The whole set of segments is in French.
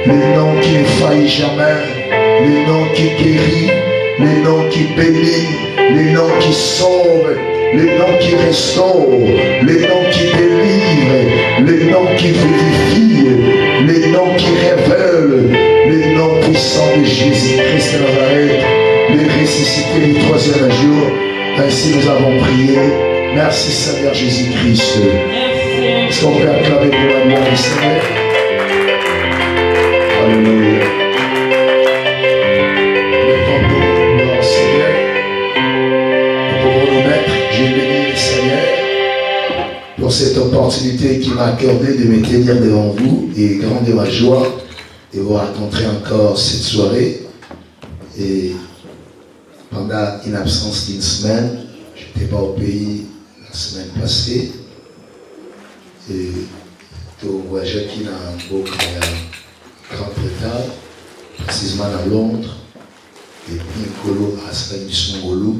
le nom qui ne faillit jamais, le nom qui guérit, le nom qui bénit, le nom qui sauve, le nom qui restaure, le nom qui délivre, le nom qui vivifie, le nom qui révèle, le nom puissant de Jésus-Christ de Nazareth, le ressuscité du troisième jour. Ainsi nous avons prié. Merci Seigneur Jésus-Christ. Est-ce qu'on peut acclamer pour la gloire du Seigneur? Alléluia. Maintenant, Seigneur, nous pouvons nous mettre. Je bénis le Seigneur pour cette opportunité qu'il m'a accordée de me tenir devant vous et grande est ma joie de vous rencontrer encore cette soirée. Et pendant une absence d'une semaine, je n'étais pas au pays la semaine passée. Et tout voyage qui n'a beaucoup de grand retard, précisément à Londres, et puis Kolo à Sangolo,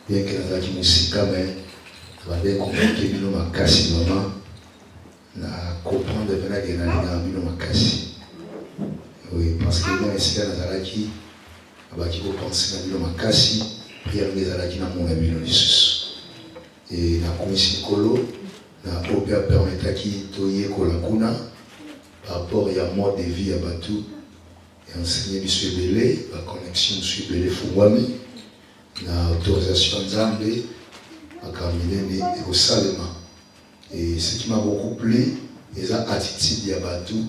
bien que la qui musique, mais je vais bien comprendre que nous avons cassé maman, na comprendre de venir que nous avons cassé. Oui, parce que nous ici à Nazaraki, qui vous pensez que nous avons cassé, prière des Nazaraki dans mon ami et la commission Kolo. Na opéa permettra qui toye kolakuna par rapport à mode de vie à Batou et enseigner monsieur Belé la connexion monsieur Belé Fungwami na autorisation Nzambe à Kamilene et au Salema. Et ce qui m'a beaucoup plu c'est la attitude de Batou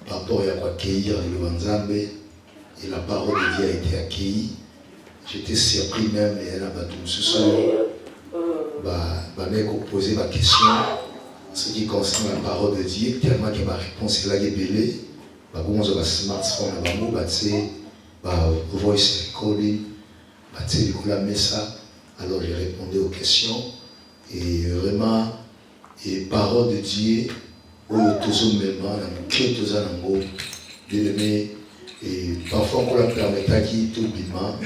par rapport à accueillir le Nzambe et la parole de Dieu a été accueillie. J'étais surpris même et là Batou ce soir. Poser ma question ce qui concerne la parole de Dieu, tellement que ma réponse est là, belé. Bon, on a un smartphone, voice recording, la messa. Alors j'ai répondu aux questions et vraiment, et parole de Dieu, où tous même dans mon cœur, tous en haut, et parfois on la permet à qui tout bima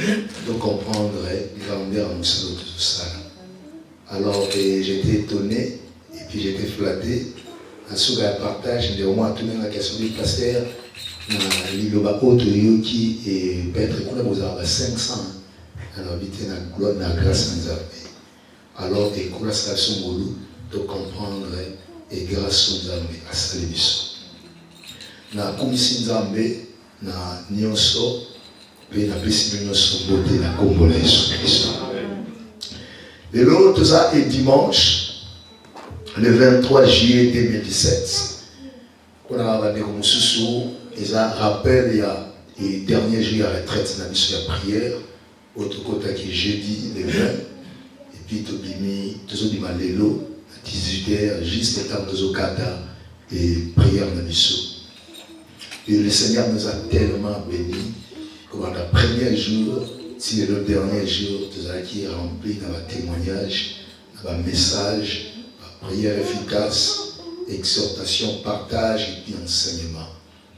de comprendre les grandeurs en tout ça. Alors j'étais étonné et puis j'étais flatté. À ce partage, j'ai au moins tourné la question du pasteur. L'Iloba Otoyo qui est peut-être qu'on a besoin de 500. Alors, il y a une gloire, une grâce en Zambé. Alors, et qu'on a ça sur Moulou, de comprendre et grâce au Zambé à Salibiso. Na commission Zambé, na Nyonso, et na Pessimé Nyonso Beauté, na Congolaise. Et l'autre, ça est dimanche, le 23 juillet 2017. On a des sous et ça rappelle il y a le dernier jour à la retraite dans la prière, autre côté qui est jeudi le 20, et puis tout le monde lelo à 18h, juste le temps de Kata et prière dans le Et le Seigneur nous a tellement bénis, comme dans le premier jour, si le dernier jour, tout ça qui est rempli dans le témoignage, dans le message, la prière efficace, exhortation, partage et puis enseignement.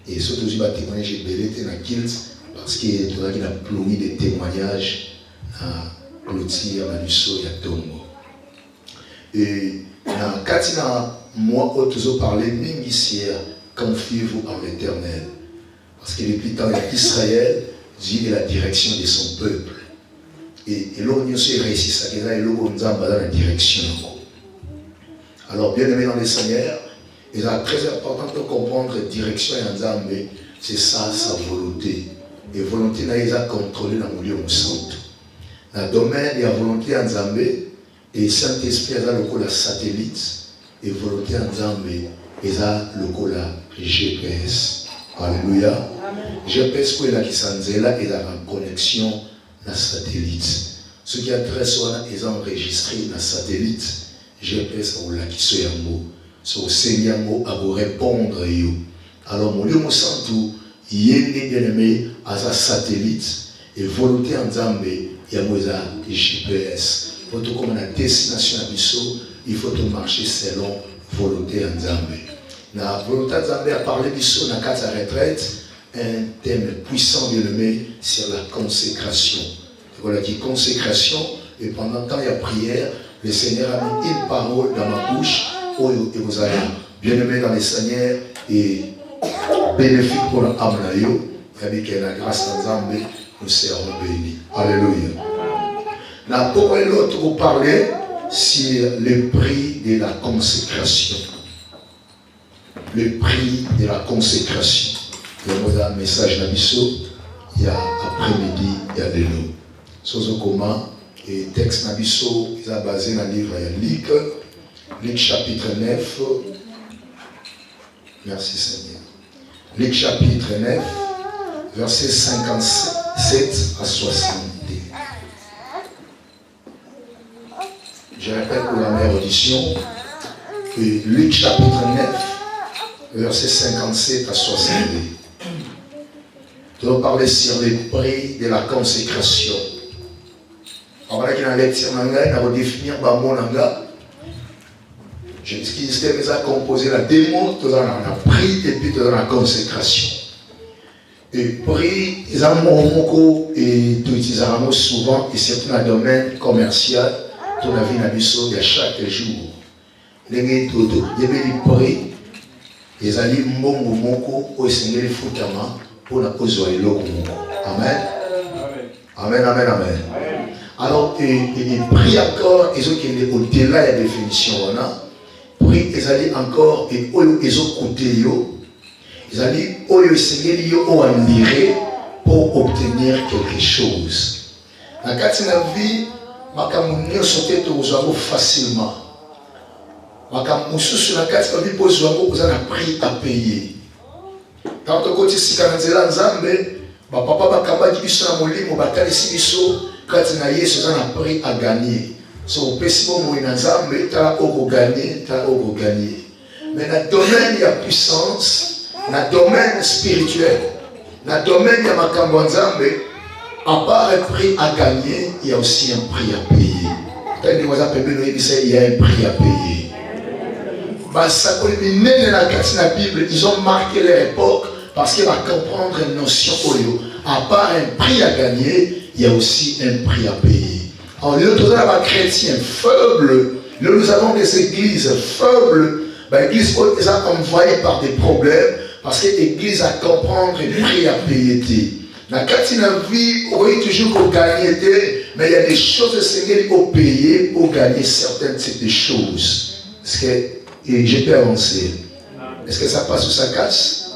Et surtout, je vais témoigner, j'ai belé dans la guilde, parce qu'il y a plombé des témoignages à Clotilde, à Lusso et à Tongo. Et dans Katina, moi, toujours parlé, même ici, confiez-vous en l'Éternel. Parce que depuis le temps d'Israël, Dieu est la direction de son peuple. Et l'on y aussi réussi ça, et l'on dans la direction. Alors, bien aimé dans les Seigneurs, il est très important de comprendre la direction et Nzambe, c'est ça sa volonté. Et volonté, il a contrôlé dans le lieu où santo. Dans le domaine de la volonté Nzambe, et Saint-Esprit a le satellite, et volonté Nzambe, il a le GPS. Alléluia. GPS pour la qui s'enzela et la connexion dans satellite. Ce qui intéresse, ils ont enregistré dans satellite. GPS pour la qui soit en mot. So Seigneur à vous répondre. Alors, mon lieu me sent tout. Il est bien aimé à sa satellite et volonté en Zambé. Il y a un GPS. Pour tout comme la destination à Bissau, il faut tout marcher selon volonté en Zambé. La volonté en Zambé a parlé Bissau dans la retraite. Un thème puissant bien aimé sur la consécration. Voilà qui consécration. Et pendant le temps, il y a prière. Le Seigneur a mis une parole dans ma bouche. Et vous allez bien aimé dans les Seigneurs. Et bénéfique pour l'âme. Il y a la grâce d'Ensemble, nous serons bénis. Alléluia. La pourquoi l'autre vous parler sur le prix de la consécration. Le prix de la consécration. Il y a un message d'Abisso, il y a après-midi, il y a de l'eau. Sozo comment, et texte d'Abisso, il est basé dans le livre de Luc chapitre 9. Merci Seigneur. Luc chapitre 9, versets 57 à 60. Je répète pour la meilleure audition que Luc chapitre 9, versets 57 à 62. Nous allons parler sur les prix de la consécration. On va définir mon langage. Je dis qu'il a composé la démon, tout dans la prix et puis dans la consécration. Et prix, ils ont et tout utilisons souvent, et surtout dans le domaine commercial, dans la vie de chaque jour. Les dodo, il y avait des prix, ils allaient mbongo moko, au Seigneur Foutama, pour la cause de l'eau. Amen. Amen, amen, amen. Alors, les prix encore, ils ont au-delà de la définition. Prix, ils allaient encore, et ils ont côté, ils allaient, au Seigneur, ont admiré pour obtenir quelque chose. Dans la vie, makamunio sauté tout facilement. Makamusu sur la carte de vie pose vous avez un prix à payer. Quand on côté si kanazela nzambe, papa bakamba kibiso na molimo batali sibiso kati na Yesu za un prix à gagner. So pesi bo mo na nzambe ta oko gagner, ta oko gagner. Mais dans le domaine de la puissance, dans le domaine spirituel, dans le domaine de la makambo nzambe, à part un prix à gagner, il y a aussi un prix à payer. Quand il y a un prix à payer. La Bible, ils ont marqué leur époque parce qu'ils vont comprendre une notion. À part un prix à gagner, il y a aussi un prix à payer. Alors, nous avons des chrétiens faibles, nous avons des églises faibles, l'église est envoyée par des problèmes parce que l'église a comprendre un prix à payer. Dans la vie, on va toujours gagner, mais il y a des choses que Seigneur faut payer pour gagner certaines types de choses. Et je peux avancer. Est-ce que ça passe ou ça casse?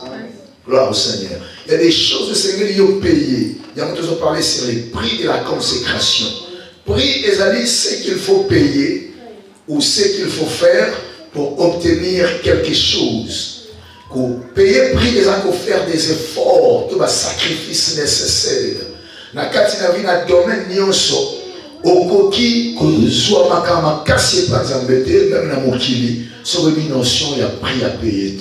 Gloire au Seigneur. Il y a des choses que le Seigneur faut payer. Il y a toujours parlé sur les prix de la consécration. Prix, c'est ce qu'il faut payer ou ce qu'il faut faire pour obtenir quelque chose. Pour payer prix, il faut faire des efforts, tout le sacrifice nécessaire. Dans le domaine nyonso, okoki soit makama cassé par exemple, même dans mon kili, sur une notion, il y a prix à payer.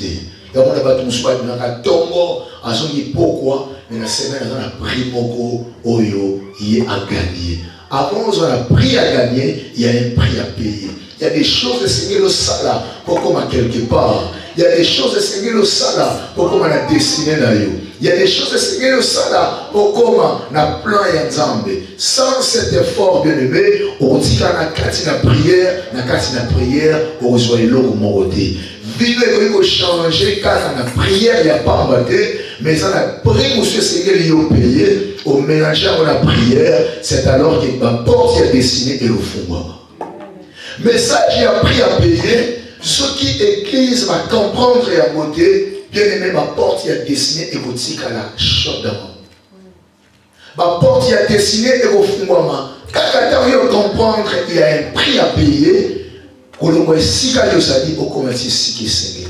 Il y a un soit dans tongo, à son pourquoi, mais la semaine, on a prix moko, oyo, il y a à gagner. Avant, on a prix à gagner, il y a un prix à payer. Il y a des choses de Seigneur le salaire pour comme à quelque part. Il y a des choses de Seigneur le salaire pour comme on a destiné là. Il y a des choses de Seigneur le salaire pour comme on a plan et ensemble. Sans cet effort bien aimé, on dit qu'on a quatre la prière, on reçoit l'eau au côté. Vivre il faut changer car dans la prière il n'y a pas embatté, mais dans la prière monsieur Seigneur il a payé, au mélanger à la prière, c'est alors que ma porte est destinée et le fond. Mais ça, j'ai appris à payer. Ce qui église va comprendre et à monter, bien aimé, ma porte est destinée et vous dites qu'à la chaude. Ma porte est destinée et vous faites moi. Quand vous comprendre, il y a un prix à payer. Pour le moins, si vous avez dit, au commerce, si qui est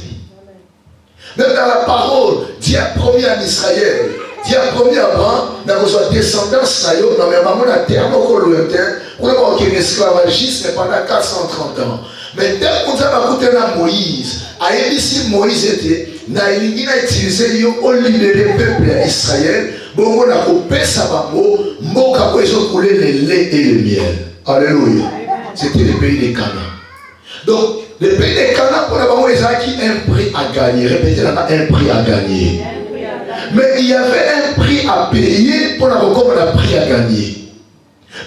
même dans la parole, Dieu a promis en Israël. Dieu a promis à Abraham, dans vos descendance, dans mes mamans, la terre, au lointain, pour avoir un esclavagisme pendant 430 ans. Mais dès qu'on a écouté Moïse, à ici Moïse était, il a utilisé au libérer le peuple d'Israël, bon, on a coupé sa bambo, bon, ils ont coulé le lait et le miel. Alléluia. C'était le pays des Canaan. Donc, le pays des Canaan, pour avoir un prix à gagner. Répétez là, un prix à gagner. Mais il y avait un prix à payer pour avoir comme un prix à gagner.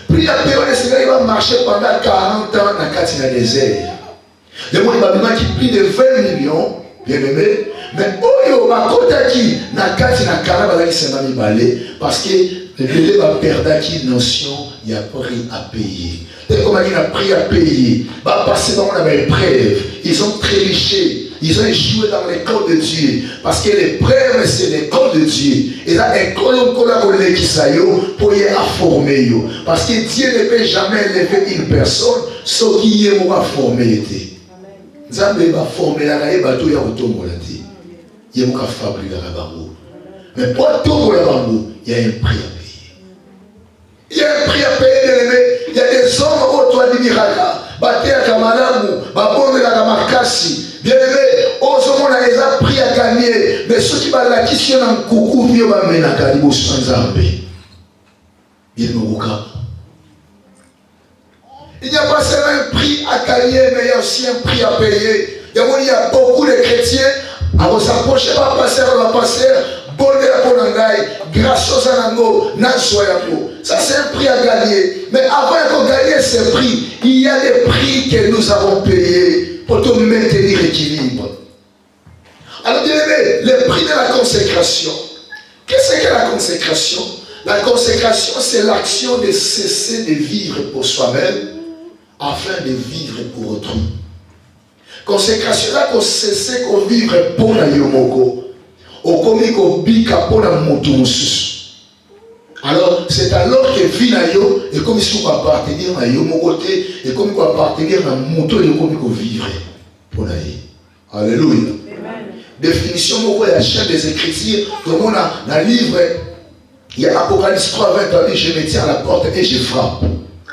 Prix à payer, le Seigneur il va marcher pendant 40 ans dans le désert. Il y a un bâtiment qui plus de 20 millions, Bien aimé. Mais oyo bakotaki na kati na kala bazaki 50 000 balais parce que le va perdre qui notion il y a prix à payer. Et comme il a prix à payer, bah passer dans la épreuve, ils ont trébuché, ils ont échoué dans l'école de Dieu parce que l'épreuve c'est l'école de Dieu. Et là école on collabore qui ça yo pour y former yo parce que Dieu ne peut jamais élever une personne sauf qui y est pour former été. Nzambe va former la raie bateau ya otombola te. Il y a un fabriquer la bango. Mais pour tout la bango, il y a un prix à payer. Il y a un prix à payer, bien aimé. Il y a des hommes au toit du miracle. Baté à Kamalamu, Babonde la Kamakasi. Bien aimé, aux hommes on a les prix à gagner. Mais ceux qui va la question en coucou, vieux va mener à Kalibou sans Zambé. Il n'y a pas seulement un prix à gagner, mais il y a aussi un prix à payer. Il y a beaucoup de chrétiens. Alors s'approcher va passer, bonne la ponangai, grâce aux anango, nansoyamo. Ça c'est un prix à gagner. Mais avant de gagner ce prix, il y a des prix que nous avons payés pour te maintenir l'équilibre. Alors bien aimé, le prix de la consécration. Qu'est-ce que la consécration? La consécration, c'est l'action de cesser de vivre pour soi-même afin de vivre pour autrui. Consécration là qu'on cesse qu'on vivre pour la yomoko au comique au bika pour la moutoumus. Alors c'est alors que vie na yo et comme si on appartenir à yomoko et comme on appartenir à mouton et comme on vivre pour la vie. Alléluia. Définition moko la chaîne des Écritures comme on a dans le livre il y a Apocalypse 3, 20, je me tiens à la porte et je frappe.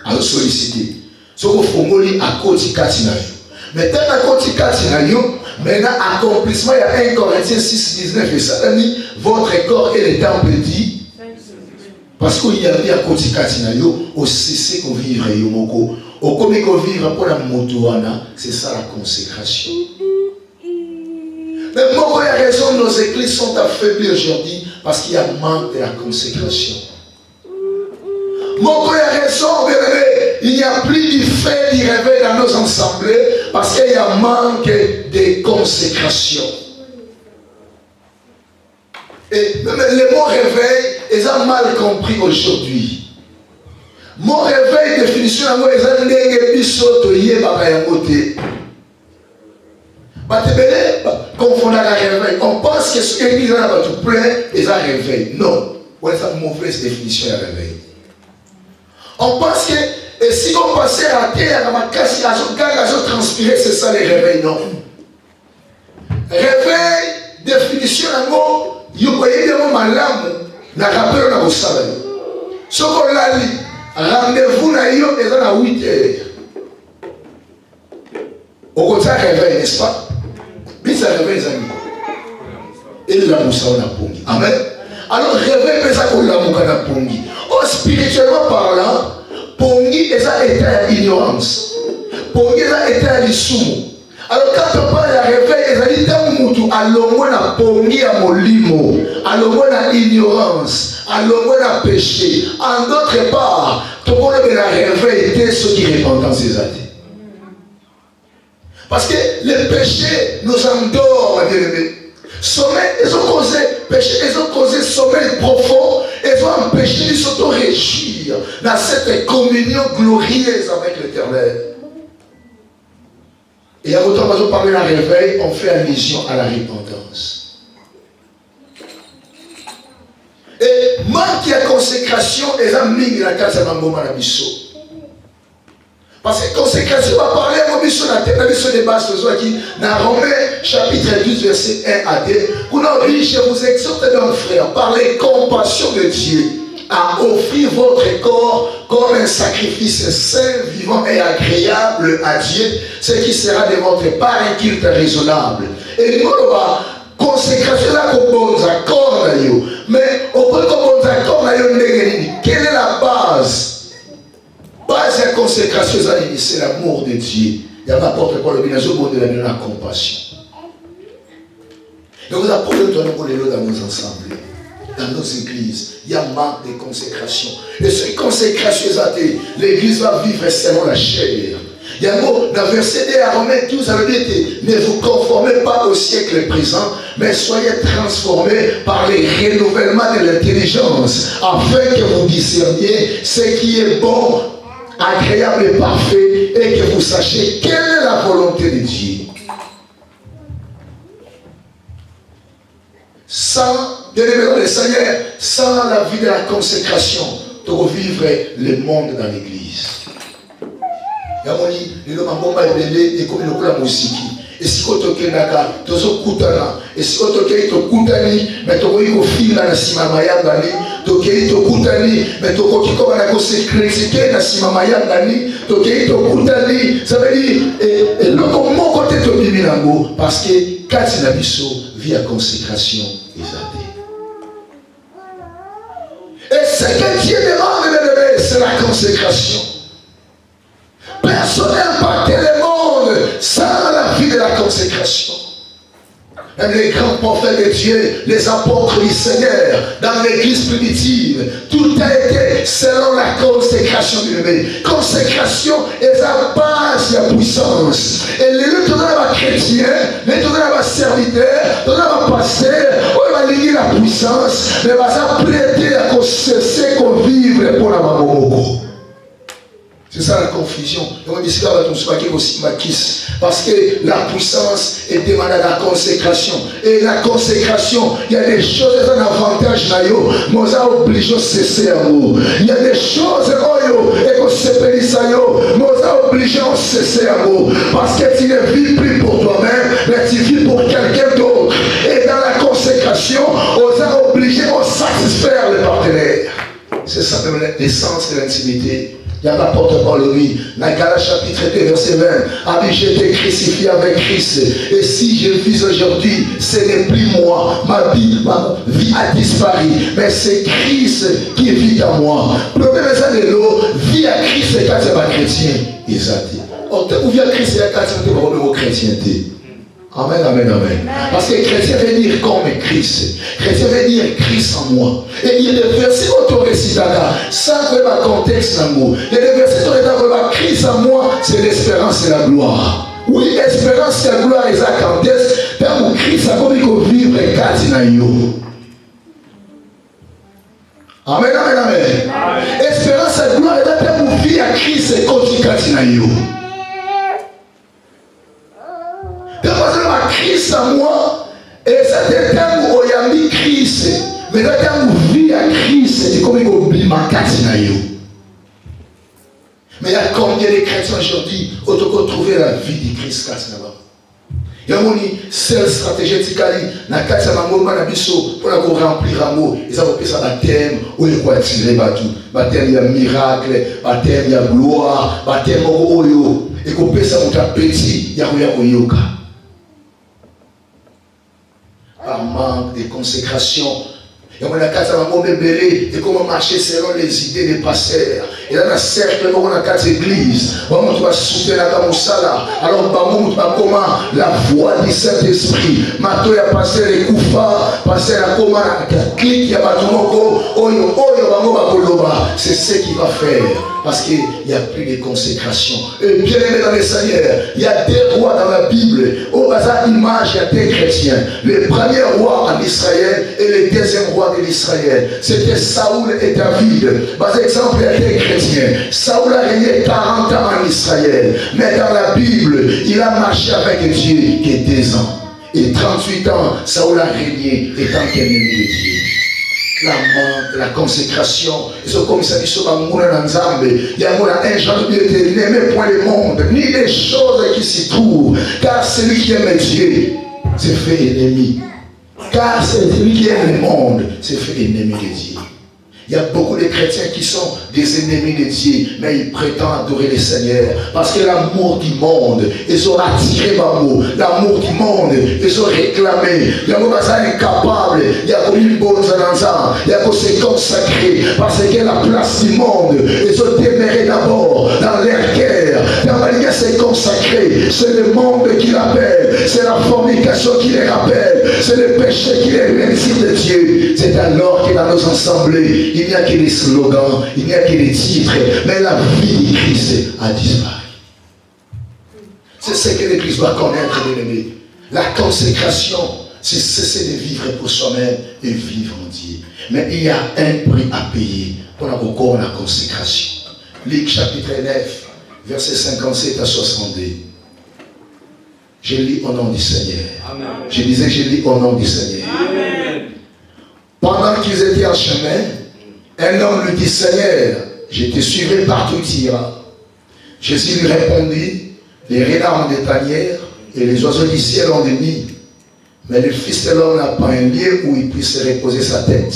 Alors solliciter. Ce qu'on fait à côté de maintenant, à côté de maintenant, accomplissement, il y a 1 Corinthiens 6, 19 et ça dit, votre corps est le temple dit. Parce qu'il y a à côté de au cessé qu'on vivre, au comme qu'on vivre pour la motoana, c'est ça la consécration. Mais pourquoi il y a raison, nos églises sont affaiblies aujourd'hui parce qu'il y a manque de la consécration. Mon frère et raison, bien aimé, il n'y a plus du fait du réveil dans nos assemblées parce qu'il y a manque de consécration. Et même le mot réveil est mal compris aujourd'hui. Mon réveil, définition, c'est un confondre la réveil. On pense que ce qu'il y a dans tout plein est un réveil. Non. C'est une mauvaise définition de réveil. On pense que si on passait à terre, à transpirer, c'est ça le réveil. Non. Réveil, définition de mot, il y a un malamu, n'a rappelé dans le salaire. Ce qu'on l'a dit, rendez-vous na yo est à 8 heures. Au côté réveil, n'est-ce pas? Mais ça réveille les amis. Et la moussa on a pongi. Amen. Alors réveil mais ça qu'on l'a moussa na pongi. Oh spirituellement parlant, pongi est un état d'ignorance. Pongi est un état d'isumu. Alors quand on parle de réveil, ils disent tant mutu alongo na pongi à molimo, alongo na ignorance, alongo na péché. En d'autre part, tout le monde de la réveil était ceux qui répondent dans ces années. Parce que le péché nous endort, bien aimé. Sommeil, ils ont causé péché, ils ont causé sommeil profond, ils ont empêché de s'auto-réjouir dans cette communion glorieuse avec l'Éternel. Et à votre temps, on parle d'un réveil, on fait allusion à la repentance. Et manque de consécration, ils ont mis la case à Mambo Manabiso. Parce que consécration va parler à Mobiso la tête, Mobiso des bases qui dans Romains chapitre 12 verset 1 à 2. Pour nous dire, je vous exhorte donc frères, par les compassions de Dieu, à offrir votre corps comme un sacrifice saint, vivant et agréable à Dieu, ce qui sera de votre part un culte raisonnable. Et nous va consécration là qu'on bon accord mais au point qu'on bon accord quelle est la base? Base de la consécration, c'est l'amour de Dieu. Il y a n'importe quoi, le binazou de la compassion. Et vous apprenez dans nos ensembles, dans nos églises, il y a manque de consécration. Et cette consécration, l'église va vivre selon la chair. Il y a un mot dans le verset 2 à Romains 12, ça veut dire ne vous conformez pas au siècle présent, mais soyez transformés par les renouvellements de l'intelligence, afin que vous discerniez ce qui est bon, agréable et parfait, et que vous sachiez quelle est la volonté de Dieu. Sans, bien-aimés le Seigneur, sans la vie de la consécration, de revivre le monde dans l'église. Yamoni, le mambomba ebele et comme le la musique. Et si vous toquez naka, tozo kutana. Et si vous toquez to kutani, mais to ko fil na simama yangani, toquez to kutani, mais to ko kiko na ko se critiquer na simama yangani, toquez to kutani. Ça veut dire et le comment côté to biminango parce que kati na biso via consécration exaltée. Et ce que Dieu demande, mes c'est la consécration. Personne n'impacte le monde sans la vie de la consécration. Même les grands prophètes de Dieu, les apôtres du Seigneur, dans l'église primitive, tout a été selon la consécration du bébé. Consécration est la base de la puissance. Et les chrétiens, les serviteurs, les pasteurs, on va lier la puissance, mais on va prêter à cesser qu'on vivre pour la maman. C'est ça la confusion. Parce que la puissance est demandée à la consécration. Et la consécration, il y a des choses, un avantage, mais on a obligé de cesser à vous. Il y a des choses, et qu'on se périsse à vous, mais on a obligé de cesser à vous. Parce que tu ne vis plus pour toi-même, mais tu vis pour quelqu'un d'autre. Et dans la consécration, on a obligé de satisfaire le partenaire. C'est ça l'essence de l'intimité. Il y a l'apôtre lui, dans Galates chapitre 2, verset 20, a dit j'ai été crucifié avec Christ. Et si je vis aujourd'hui, ce n'est plus moi. Ma vie a disparu. Mais c'est Christ qui vit en moi. Le problème c'est que l'eau vit à Christ et quand c'est pas chrétien. Exact. Ou vient Christ et quand c'est pas chrétien. Amen, amen, amen. Parce que chrétien veut dire comme Christ. Chrétien veut dire Christ en moi. Et il y a des versets autorécitada, sans que le contexte en moi. Il y a des versets autorécitada, Christ en moi, c'est l'espérance et la gloire. Oui, espérance et la gloire, et ça quand est-ce que Christ a comme il vivre et Katinayo. Amen, amen, amen. Espérance et la gloire, et ça pour vivre à Christ et Katinayo. Christ en moi, et c'est un terme où il y a mis Christ, mais le terme où vit à Christ, c'est comme il oublie ma katinayo. Mais il y a combien de chrétiens aujourd'hui qui ont trouvé la vie de Christ katinayo? Il y a une seule stratégie de la katinayo pour remplir l'amour. Ils ont appelé ça baptême, où il faut attirer tout. Baptême, il y a miracle, baptême, il y a gloire, baptême, oyo. Et qu'on peut ça pour petit, il y a oyoka. Par manque de consécration. Et on a quatre bébés et comment marcher selon les idées des pasteurs. Et là, dans le cercle, on a quatre églises. On va soutenir la Kamoussala. Alors, on va comment la voix du Saint-Esprit. Maintenant, il y a passé les Koufa, passé la Koma, la clique, il y a Batumoko, Oyo, c'est ce qu'il va faire. Parce qu'il n'y a plus de consécration. Et bien aimé dans les Seigneurs, il y a deux rois dans la Bible. Au hasard, image, il y a des chrétiens. Le premier roi en Israël et le deuxième roi de l'Israël. C'était Saoul et David. Par exemple, il y a des chrétiens. Saoul a régné 40 ans en Israël. Mais dans la Bible, il a marché avec Dieu que 2 ans. Et 38 ans, Saoul a régné étant ennemi de Dieu. La consécration, ils sont comme ça, ils sont dans le monde. Il y a un genre de Dieu, n'aimez point le monde, ni les choses qui s'y trouvent, car celui qui aime Dieu s'est fait ennemi. Car celui qui aime le monde s'est fait ennemi de Dieu. Il y a beaucoup de chrétiens qui sont des ennemis de Dieu, mais ils prétendent adorer le Seigneur. Parce que l'amour du monde, ils ont attiré l'amour. L'amour du monde, ils ont réclamé. Il y a des incapables, il y a comme une bonne zananza, il y a comme se consacrer. Parce que la place du monde, ils ont déméré d'abord dans leur cœur. Dans la ligue, c'est consacré. C'est le monde qui l'appelle. C'est la fornication qui les rappelle. C'est le péché qui les réussit de Dieu. C'est alors que dans nos assemblées, il n'y a que des slogans, il n'y a que des titres, mais la vie de Christ a disparu. C'est ce que l'Église doit connaître, bien-aimé. La consécration, c'est cesser de vivre pour soi-même et vivre en Dieu. Mais il y a un prix à payer pour encore la consécration. Luc chapitre 9, versets 57 à 62. Je lis au nom du Seigneur. Amen. Je disais, je lis au nom du Seigneur. Amen. Pendant qu'ils étaient en chemin, un homme lui dit, Seigneur, je te suivrai partout où tu iras. Jésus lui répondit, les renards ont des tanières et les oiseaux du ciel ont des nids. Mais le Fils de l'homme n'a pas un lieu où il puisse reposer sa tête.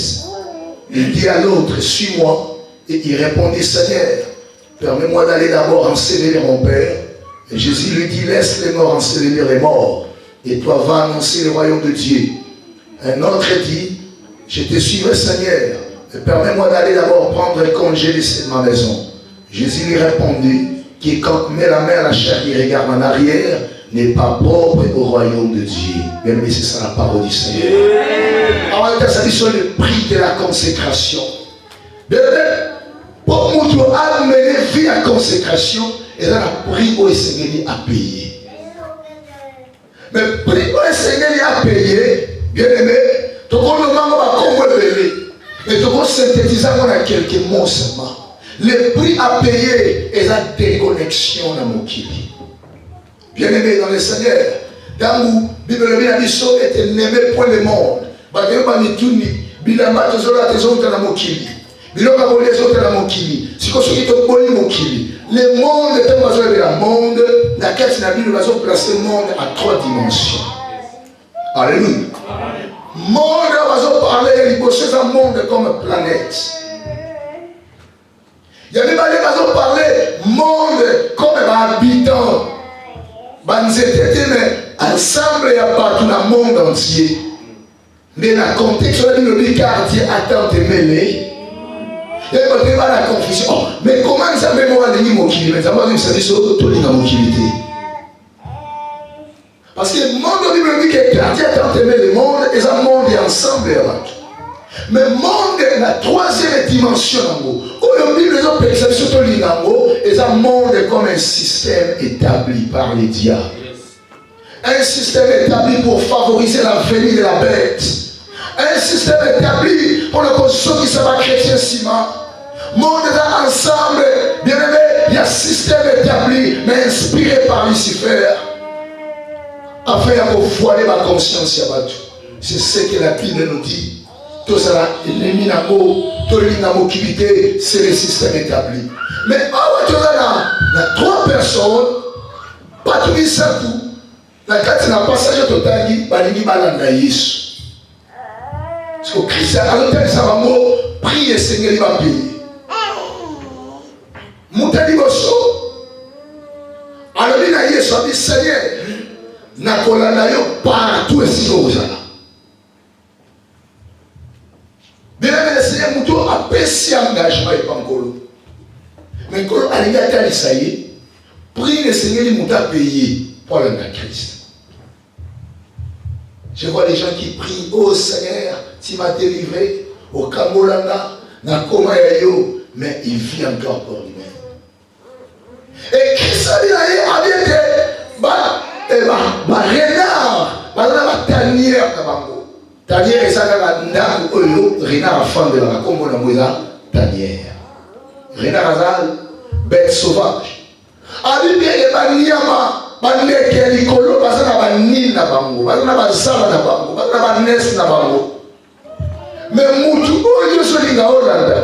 Il dit à l'autre, suis-moi. Et il répondit, Seigneur, permets-moi d'aller d'abord ensevelir mon Père. Et Jésus lui dit, laisse les morts ensevelir les morts. Et toi, va annoncer le royaume de Dieu. Un autre dit, je te suivrai, Seigneur. Mais permets-moi d'aller d'abord prendre congé de ma maison. Jésus lui répondit, quiconque met la main à la chair et regarde en arrière, n'est pas propre au royaume de Dieu. Bien, mais c'est ça la parole du Seigneur. Alors, ça dit sur le prix de la consécration. Pour nous amener vie à consécration, et là, le prix au Seigneur à payer. Mais le prix au Seigneur à payer, bien aimé, tout le monde va comprendre. Mais tout le monde synthétise en quelques mots seulement. Le prix à payer est la déconnexion dans mon kili. Bien aimé dans le Seigneur, dans la Bible a dit que tu n'aimais point le monde. Parce que tu n'as pas les autres dans mon kili. Les autres dans mon kili. Si tu as mon kili. Le monde est un besoin de la monde. La quête de la Bible va placer le monde à 3 dimensions. Alléluia. Monde va parler, il possède un monde comme planète. Il y a des gens qui vont parler monde comme habitant. Mais ensemble, il n'y a pas tout le monde entier. Mais dans le contexte, on a dit le quartier attend de mêler. Il y a pas la confusion. Oh, mais comment ça me moi de mon kilomètre? Ça va dire que c'est tout mon kilomètre. Parce que le monde de Bible dit que le quartier attend de mêler le monde et ça monde est ensemble. Mais le monde est la 3e dimension. La Bible est surtout et ça monde est comme un système établi par les diables. Un système établi pour favoriser la venue de la bête. Un système établi pour la construction qui s'appelle chrétien ciment. Monde est ensemble, bien aimé, il y a un système établi, mais inspiré par Lucifer. Afin de voiler ma conscience. C'est ce que la Bible nous dit. Tout ça, c'est le système établi. Mais il y a 3 personnes, pas tout ça tout. La carte n'a pas passage total, il y a Yesu. Parce que Christ, à l'hôtel, ça va prier, Seigneur, il va payer. Moutali Bosso, alors il a Yesu, il dit Seigneur, nakolanda yo partout ici au Zala. Bien aimé, le Seigneur Moutou a péché engagement et Pankolo. Mais quand il a dit ça y est, prie le Seigneur Moutou a payé pour le Christ. Je vois les gens qui prient, oh Seigneur, tu m'as délivré au Kambolanga, na Komayayo, mais il vit encore pour lui-même. Et Christ a dit, renard, la tanière, tanière et ça, renard a fondé la Komola, tanière. Renard azal, bête sauvage. A dit bien, il y a bandeke likolo bazana banini na bango bazana bazala na bango bazana banes na bango mais mutu oyo solinga olanda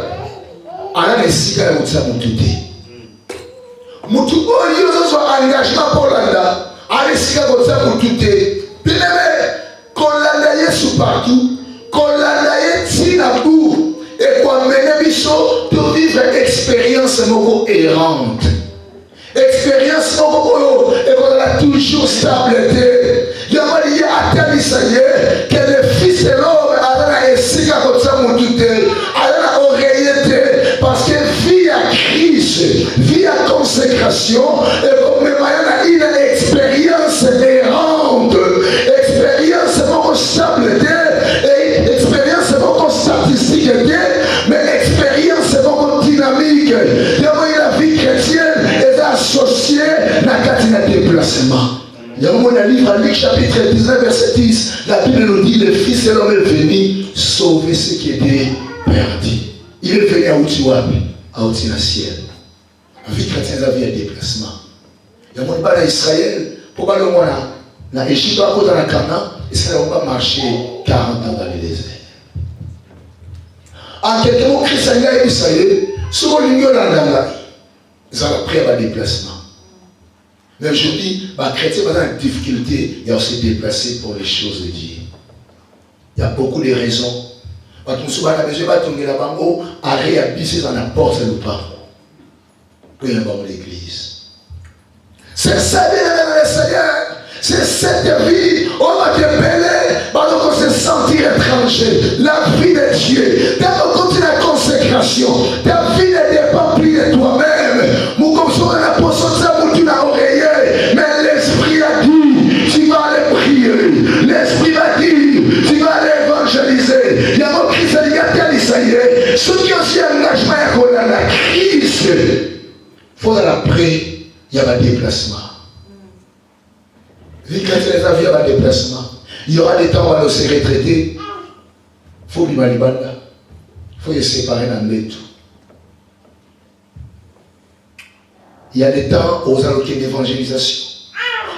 ana nesika ya mutsa mutute mutu oyo zo engagement pour landa ana nesika kotsa mutute bineme kolanda Yesu partout kolanda yeti na bout et quoi mener biso de vivre expérience moko errante. Expérience et qu'on a toujours stabilité. Il y a atteint que le Fils de l'homme a essayé à mon douter, a oreillette, parce que vie à Christ, vie à consécration, et comme il a une expérience errante, expérience beaucoup stabilité, et expérience beaucoup statistique, mais expérience beaucoup dynamique. Il y a la vie chrétienne associé à la déplacement. déplacement. Il y a un moment dans le livre, Luc chapitre 19, verset 10, la Bible nous dit, le Fils de l'homme est venu sauver ce qui était perdu. Il est venu à Outiwapi, à Outi dans le ciel. La vie chrétienne, la vie est déplacement. Il y a un moment dans Israël, pour pas le monde dans l'Égypte, à cause de la Canaan, Israël n'a pas marché 40 ans dans le désert. En quelques mots, Christ a dit Israël, souvent l'union dans la ils ont pris un déplacement. Mais aujourd'hui, les chrétiens sont dans une difficulté, ils ont se déplacé pour les choses de Dieu. Il y a beaucoup de raisons. Quand on se bat à la maison, on va tomber à réhabiter dans la porte ou pas. Pour y avoir l'église. C'est ça, bien le Seigneur. C'est cette vie, on va te mêler, parce qu'on se sentir étranger. La vie de Dieu, quand on continue la consécration, ta vie ne dépend plus de toi-même. Nous comme ça, on a posé ça pour tu l'as oreiller, mais l'Esprit a dit, tu vas aller prier. L'Esprit va dire, tu vas aller évangéliser. Il y a mon Christ, il y a tel Isaïe. Ceux qui ont aussi un engagement à la crise, il faut après, il y a un déplacement. Vu que les avis, il y a un déplacement. Il y aura des temps où on va se retraiter. Il faut vivre à l'Ibanda. Il faut les séparer dans le tout. Il y a des temps où on a une évangélisation.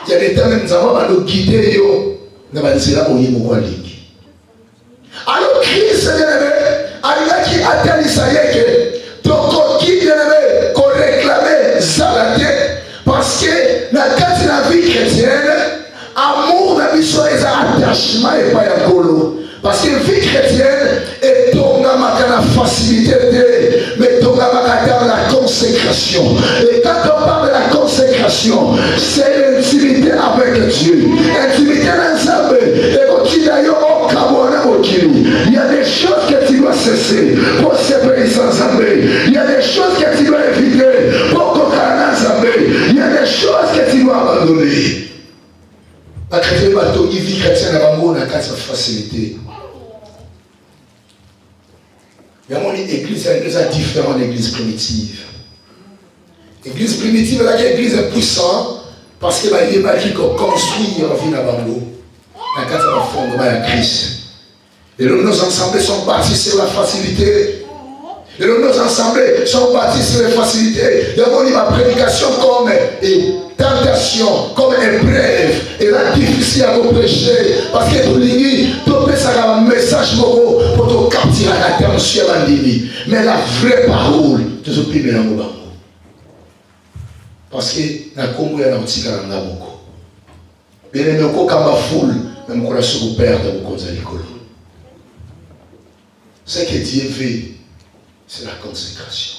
Il y a des temps où nous avons guider dans la nzela où il y a ligne. Alors Christ, il qui atteint Isaïe que ton guide qu'on réclamait Zalate parce que dans la vie chrétienne, amour dans l'histoire et attachement et pas à colo. Parce que la vie chrétienne est dans la facilité, mais dans la consécration. Et quand on parle de la consécration, c'est l'intimité avec Dieu. L'intimité dans le et quand tu d'ailleurs au Cameroun, il y a des choses que tu dois cesser pour séparer sans Zambé. Il y a des choses que tu dois éviter pour Kokana Zambé. Il y a des choses que tu dois abandonner. La chrétienne bateau, il vit chrétien à l'amour, on a quatre facilité. Il y a une église différente de l'église primitive. L'église primitive, l'église est puissante parce que il y a qui construit la vie à l'amour. La quatre fondement à Christ. Et nos assemblées sont bâties sur la facilité. Et nos assemblées sont bâties sur la facilité. Il y a ma prédication comme tentation, comme épreuve. Et là, difficile à vous prêcher. Parce que pour l'igni, tu peux faire un message pour te captiver l'attention à l'igni. Mais la vraie parole, tu peux plus mélanger dans parce que la Congo est un petit peu dans la Congo. Bien aimé, quand on foule, même quand on se perd dans le cause de l'école. Ce que Dieu veut, c'est la consécration.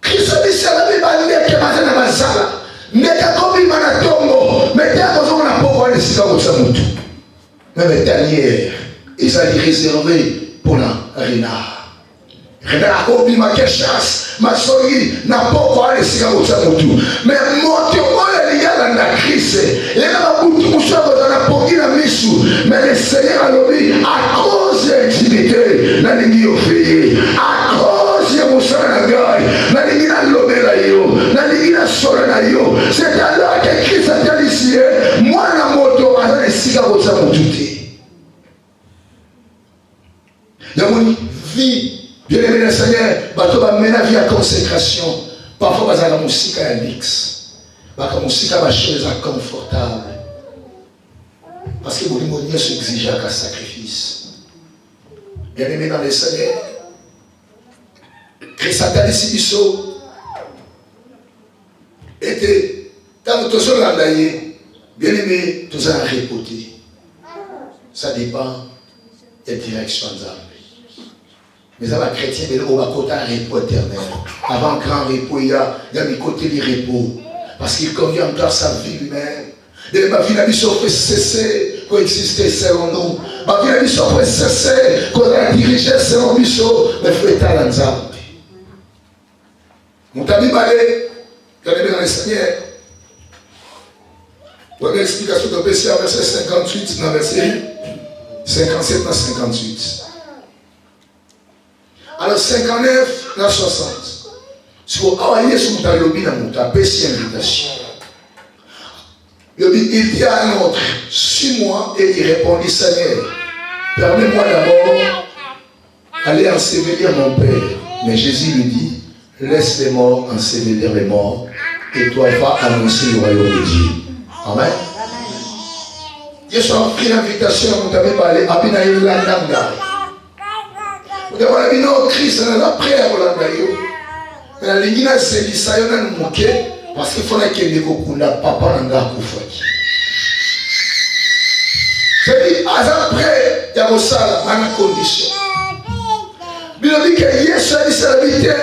Christ dit c'est la Bible qui est basée dans la salle. Mais quand on a un tombeau, mais quand on a un pauvre, c'est comme ça. Même dernière, ils sont réservés pour la renard. Renard a oublié ma chasse, ma soeur n'a pas encore laissé comme ça. Mais mon tombeau, il y a la crise. Il y a beaucoup de choses dans la poignée de la mission. Mais le Seigneur a dit, à cause de l'intimité, la ligne offerte, à cause de mon sang à la gueule, la ligne à l'obélaïo, la ligne à solanaïo. C'est alors que Christ a dit ici, moi, la moto, à la laissé comme ça. Il y a une vie. Bien aimé le Seigneur, bateau va mener la vie à consécration. Parfois, il y a la musique à l'ix. La musique à la chose confortable. Parce que vous ne s'exige qu'un sacrifice. Bien aimé dans le Seigneur, Christ a dit ici, Bissot, était, quand nous sommes là, bien aimé, nous allons répéter. Ça dépend de la direction de l'âme. Mais avant chrétien, on va côté un repos éternel. Avant grand repos, il y a un côté du repos. Parce qu'il convient encore sa vie lui-même. Et ma vie n'a pas fait cesser pour exister selon nous. Ma vie n'a pas fait cesser pour diriger selon nous. Mais il faut être à l'ensemble. Mon ami Balé, quand il est dans le Seigneur, vous avez l'explication de Bessia, verset 58, dans verset 57 à 58. Alors 59, la 60. Si vous avez une invitation, il dit à un autre, suis-moi, et il répondit, Seigneur, permets-moi d'abord d'aller ensevelir mon Père. Mais Jésus lui dit, laisse les morts ensevelir les morts, et toi va annoncer le royaume de Dieu. Amen. Jésus a pris l'invitation, vous avez parlé, Abina Yolandanga. Vous avez dit, non, Christ, on a prié à Yolandayo. Mais la ligne, c'est l'Issaïon, on a moqué, parce qu'il faut qu'il y ait des papa Nanga Koufaki. C'est-à-dire, après, il y a un sale, il y a une condition. Il dit que Yesu a dit, c'est la vérité.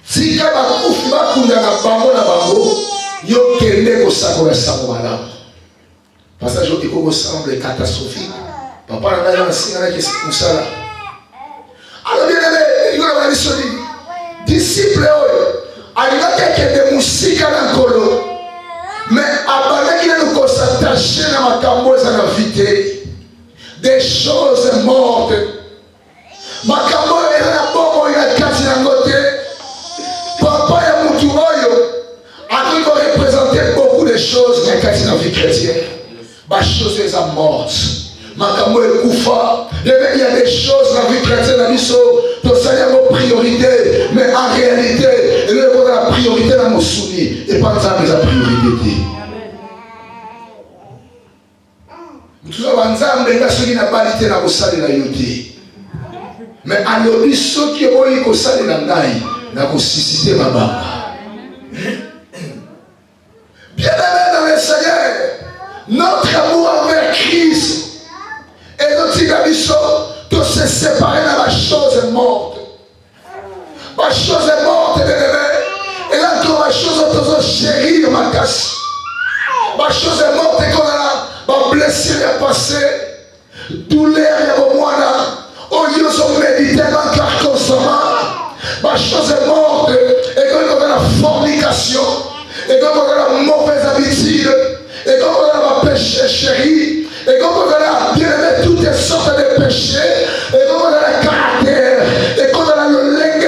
Si il y a un coup, il y a un bango, il y a un sakola samouala. Parce que je dis que ça semble catastrophique. Papa n'a pas dit que c'est comme ça. Alors, bien aimé, il y a une mission. Disciple, il y a des musiques dans le colo. Mais après qu'il nous s'attache à ma camboise à la vité, des choses mortes. Ma camboise est la bombe, il a cassé la côté. Papa et mon tournoyo a représenté beaucoup de choses dans la vie chrétienne. Ma chose est morte. Ma camboise est koufa. Il y a des choses dans la vie chrétienne, dans nos priorités. Mais en réalité, il y a la priorité dans nos soumis. Et pas dans la priorité. Tout ça, ceux qui n'ont pas été dans le salle de la yoté. Mais à l'objet, ceux qui ont été dans le salle de la naï, n'ont pas suscité ma baba. Bien aimé dans le Seigneur, notre amour envers Christ et notre ambition de se séparer de la chose morte. La chose morte, bien aimé, et là, la chose de chérir ma casse. La chose morte et qu'on a ma blessure est passée, douleur est au moins là, au lieu de méditer dans le consommat, ma chose est morte, et quand on a la fornication, et quand on a la mauvaise habitude, et quand on a la péché chéri, et quand on a la bien aimé toutes sortes de péchés, et quand on a le caractère, et quand on a le lengue,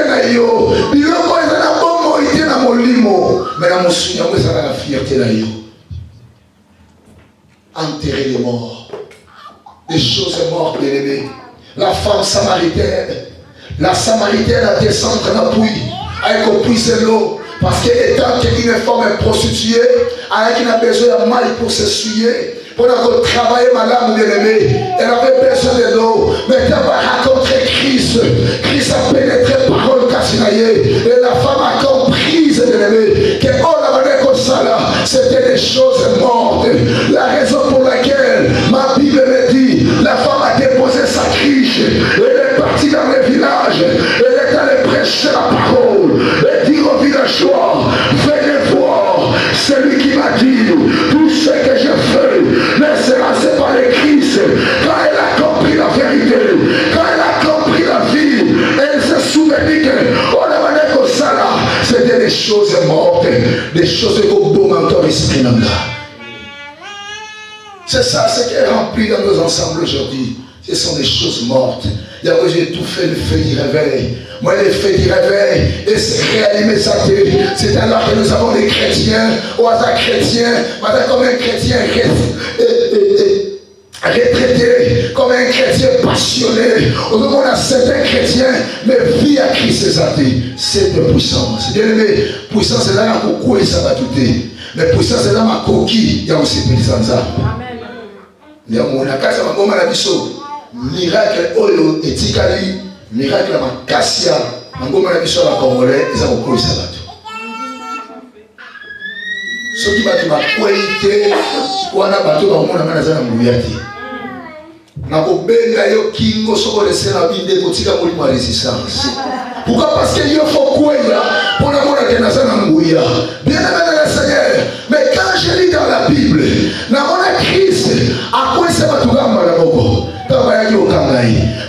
il y a la bonne moïté dans mon limo, mais dans mon souvenir, ça a la fierté là. Enterrer les morts, des choses mortes, bien aimées. La femme samaritaine, la samaritaine a descendu dans la puits, avec au puits de l'eau, parce qu'elle étant qu'une femme est prostituée, elle a besoin de mal pour s'essuyer, pour travailler madame bien aimée, elle avait besoin de l'eau, mais elle va rencontrer Christ. Christ a pénétré par le Cassinaïe, et la femme a compris, bien aimée, que oh la manière comme ça là, c'était des choses mortes. La raison pour laquelle ma Bible me dit, la femme a déposé sa criche, elle est partie dans les villages, elle est allée prêcher la parole, et dire aux villageois, venez voir, celui qui m'a dit, tout ce que je fais, ne sera séparé de Christ. Quand elle a compris la vérité, quand elle a compris la vie, elle se souvenait que, oh la manière comme ça là, c'était des choses mortes, des choses que bon mentor esprit n'a. C'est ça ce qui est rempli dans nos ensembles aujourd'hui. Ce sont des choses mortes. Il y a j'ai tout fait le feu du réveil. Moi, le feu du réveil, et c'est réanimer sa tête. C'est alors que nous avons des chrétiens, au hasard chrétiens, comme un chrétien retraité, comme un chrétien passionné. On a certains chrétiens, mais vie à Christ, c'est de puissance. Bien aimé, puissance est là pour couper ça va tout. Mais puissance est là ma coquille, il y a aussi puissance. Amen. Il y a mon acas, mon marabiso. Miracle oyo etikali, miracle ma kassia, mon marabiso la congolais, ils ont couper ça va tout. Ce qui va te ma qualité, on a battu dans mon amana za na muyati. Na ko benga yo kingo soko de sena binde kotika moli ma résistance. Pourquoi? Parce qu'il faut quoi pour la mona que naza na nguya. Bien aimé dans le Seigneur, mais quand je lis dans la Bible, na mona Christ a quoi ça va tout gamba la boko.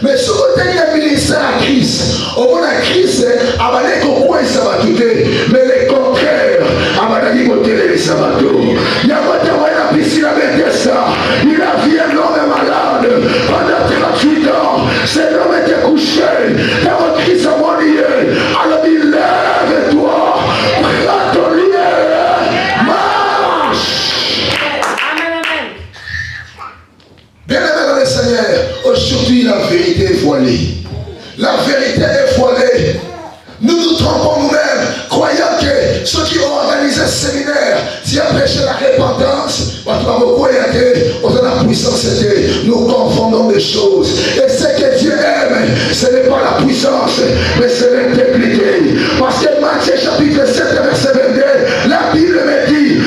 Mais ce côté il y a ministère à Christ. Au moins à Christ a balé quoi ça va tout. Mais le contraire a balé côté les sabato. Il y a pas de piscine avec ça. Il a vu un homme malade pendant 38 ans. Cet homme était couché. Quand Christ a mort, alors il lève-toi. aujourd'hui la vérité est voilée. La vérité est voilée. Nous nous trompons nous-mêmes, croyant que ceux qui ont organisé ce séminaire, s'ils ont prêché la repentance, la puissance était, nous confondons des choses. Et ce que Dieu aime, ce n'est pas la puissance, mais c'est l'intégrité. Parce que Matthieu chapitre 7, verset 22, la Bible me dit,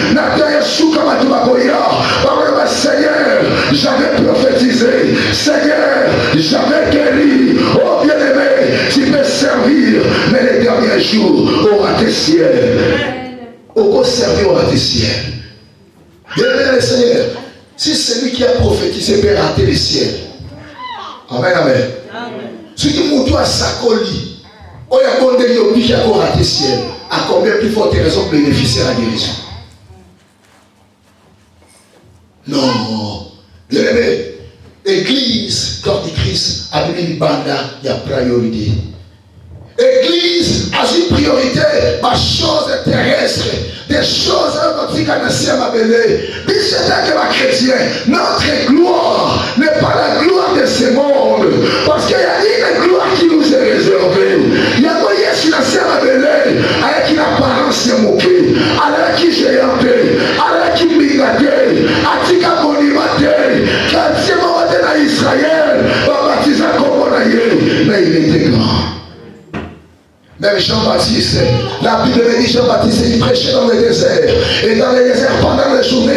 Seigneur, j'avais prophétisé, Seigneur, j'avais guéri, oh bien-aimé, tu peux servir, mais les derniers jours aura tes ciels. Au servir aura tes ciels. Bien-aimé le Seigneur, si celui qui a prophétisé peut rater les ciels. Amen, amen. Si tu montes à Sakoli, on a bon délire qui a raté le ciel. À combien plus forte raison de bénéficier de la guérison? Non. Bien-aimé, l'église, corps du Christ, a mis une banda, il y a priorité. L'église a une priorité, ma chose terrestre, des choses qui ma belé. Que ma chrétien, notre gloire n'est pas la gloire de ce monde, parce qu'il y a une gloire qui nous est réservée. Il y a moyen sur la sœur ma belé, avec une apparence moquée, avec qui j'ai hanté, avec qui migraté, avec qui monimaté, quand c'est mon à Israël, va baptiser comme on a eu, mais il était grand. Même Jean-Baptiste, la Bible me dit Jean-Baptiste, il prêchait dans le désert. Et dans le désert, pendant les journées,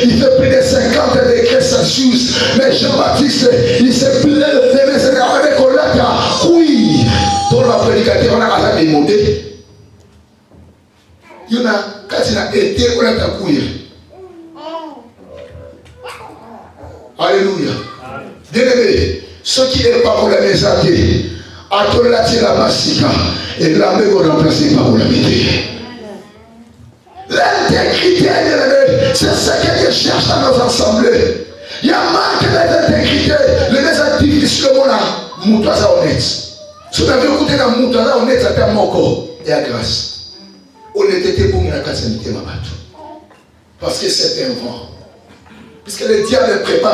il fait plus de 50 degrés Celsius. Mais Jean-Baptiste, il s'est plaint avec Olata. Oui, dans la prédicateur, on a demandé. Il y en a, quand il a été, on a couillé. Alléluia. Bien-aimé, ceux qui n'est pas pour la maison, Atolati la massika et la main remplacée par la médée. L'intégrité, c'est ce que je cherche dans nos assemblées. Il y a manque d'intégrité. Les actifs difficilement là, moutaza honnête. Si vous avez écouté la moutaza honnête, ça fait mon corps et à grâce. Honnêteté pour la casse ma bateau. Parce que c'est un vent. Puisque le diable prépare.